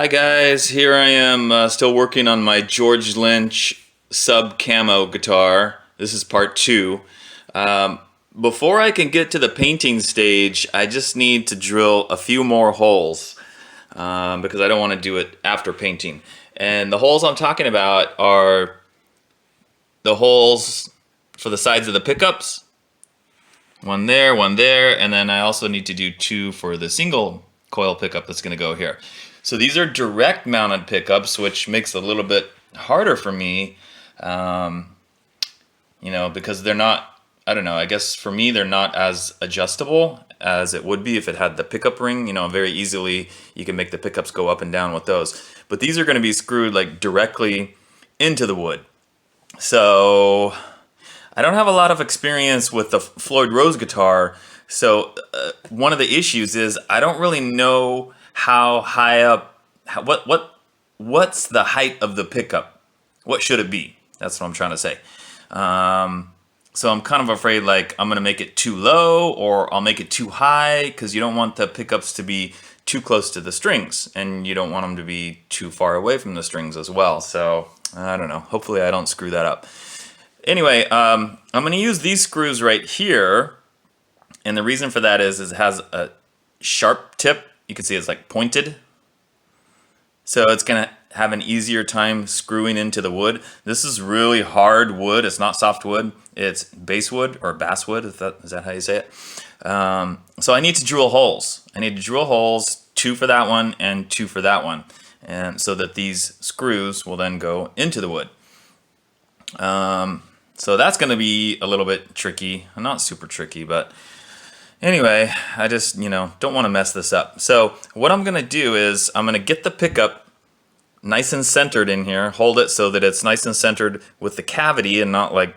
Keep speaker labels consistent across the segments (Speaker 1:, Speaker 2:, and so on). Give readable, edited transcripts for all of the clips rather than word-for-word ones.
Speaker 1: Hi guys, here I am still working on my George Lynch sub camo guitar. This is part two. Um, Before I can get to the painting stage, I just need to drill a few more holes because I don't want to do it after painting. And the holes I'm talking about are the holes for the sides of the pickups. One there, and then I also need to do two for the single coil pickup that's going to go here. So these are direct mounted pickups, which makes it a little bit harder for me, because they're not, I don't know, I guess for me they're not as adjustable as it would be if it had the pickup ring. Very easily you can make the pickups go up and down with those. But these are going to be screwed like directly into the wood. So I don't have a lot of experience with the Floyd Rose guitar, so one of the issues is I don't really know how high up, what's the height of the pickup? What should it be? That's what I'm trying to say. So I'm kind of afraid like I'm gonna make it too low or I'll make it too high because you don't want the pickups to be too close to the strings and you don't want them to be too far away from the strings as well. So I don't know. Hopefully I don't screw that up. Anyway, I'm going to use these screws right here, and the reason for that is it has a sharp tip. You can see it's like pointed, so it's going to have an easier time screwing into the wood. This is really hard wood. It's not soft wood. It's basswood or basswood. Is that how you say it? So I need to drill holes. I need to drill holes, 2 for that one and 2 for that one, and so that these screws will then go into the wood. So that's going to be a little bit tricky. Not super tricky, but anyway, I just, don't want to mess this up. So what I'm going to do is I'm going to get the pickup nice and centered in here, hold it so that it's nice and centered with the cavity and not like,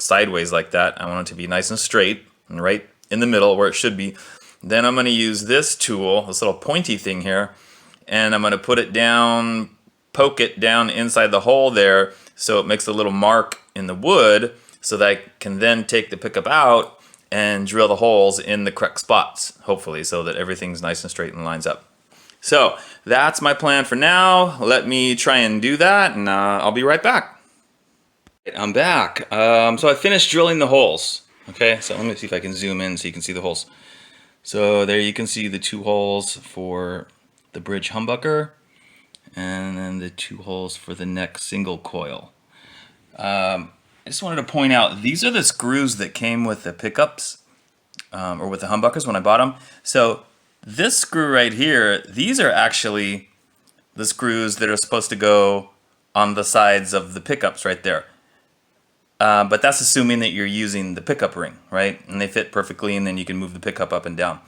Speaker 1: sideways like that. I want it to be nice and straight and right in the middle where it should be. Then I'm going to use this tool, this little pointy thing here, and I'm going to put it down, poke it down inside the hole there so it makes a little mark in the wood so that I can then take the pickup out and drill the holes in the correct spots, hopefully, so that everything's nice and straight and lines up. So that's my plan for now. Let me try and do that, and I'll be right back. I'm back. So I finished drilling the holes. Okay, so let me see if I can zoom in so you can see the holes. So there you can see the 2 holes for the bridge humbucker, and then the 2 holes for the neck single coil. I just wanted to point out, these are the screws that came with the pickups, or with the humbuckers when I bought them. So this screw right here, these are actually the screws that are supposed to go on the sides of the pickups right there. But that's assuming that you're using the pickup ring, right? And they fit perfectly, and then you can move the pickup up and down.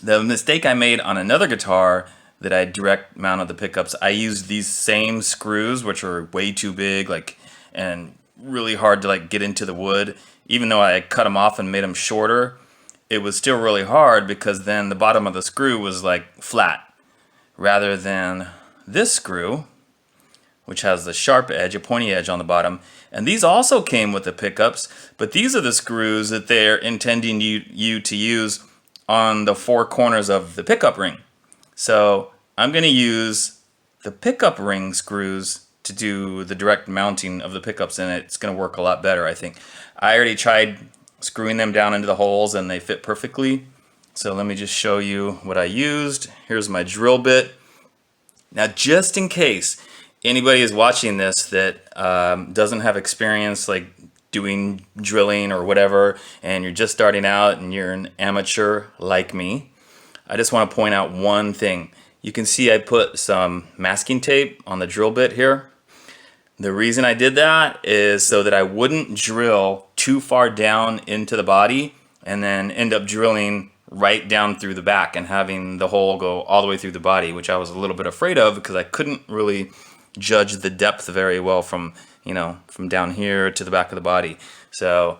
Speaker 1: The mistake I made on another guitar that I direct mounted the pickups, I used these same screws, which are way too big, and really hard to get into the wood. Even though I cut them off and made them shorter, it was still really hard because then the bottom of the screw was flat, rather than this screw, which has the sharp edge, a pointy edge on the bottom. And these also came with the pickups, but these are the screws that they're intending you to use on the 4 corners of the pickup ring. So I'm going to use the pickup ring screws to do the direct mounting of the pickups, and it's going to work a lot better, I think. I already tried screwing them down into the holes and they fit perfectly. So let me just show you what I used. Here's my drill bit. Now, just in case anybody is watching this that doesn't have experience doing drilling or whatever, and you're just starting out and you're an amateur like me, I just want to point out one thing. You can see I put some masking tape on the drill bit here. The reason I did that is so that I wouldn't drill too far down into the body and then end up drilling right down through the back and having the hole go all the way through the body, which I was a little bit afraid of because I couldn't really judge the depth very well from down here to the back of the body. So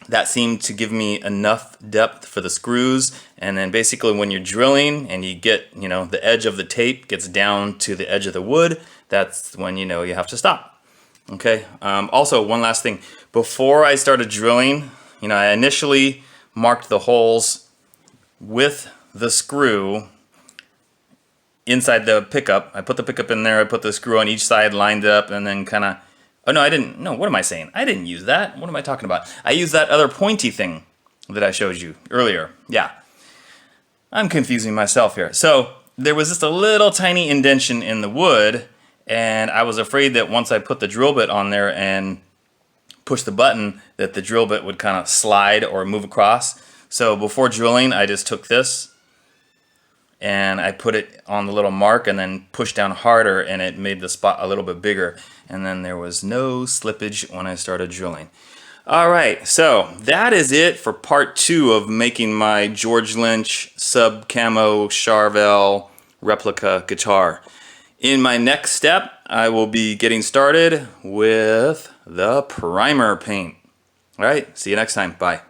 Speaker 1: that seemed to give me enough depth for the screws, and then basically when you're drilling and you get, the edge of the tape gets down to the edge of the wood, that's when you have to stop. Okay, also one last thing. Before I started drilling, I initially marked the holes with the screw inside the pickup. I put the pickup in there, I put the screw on each side, lined it up, and then kind of, oh no, I didn't, no, what am I saying? I didn't use that. What am I talking about? I used that other pointy thing that I showed you earlier. Yeah. I'm confusing myself here. So there was just a little tiny indentation in the wood, and I was afraid that once I put the drill bit on there and push the button, that the drill bit would kind of slide or move across. So before drilling, I just took this and I put it on the little mark and then pushed down harder, and it made the spot a little bit bigger. And then there was no slippage when I started drilling. All right, so that is it for part 2 of making my George Lynch sub camo Charvel replica guitar. In my next step, I will be getting started with the primer paint. All right, see you next time. Bye.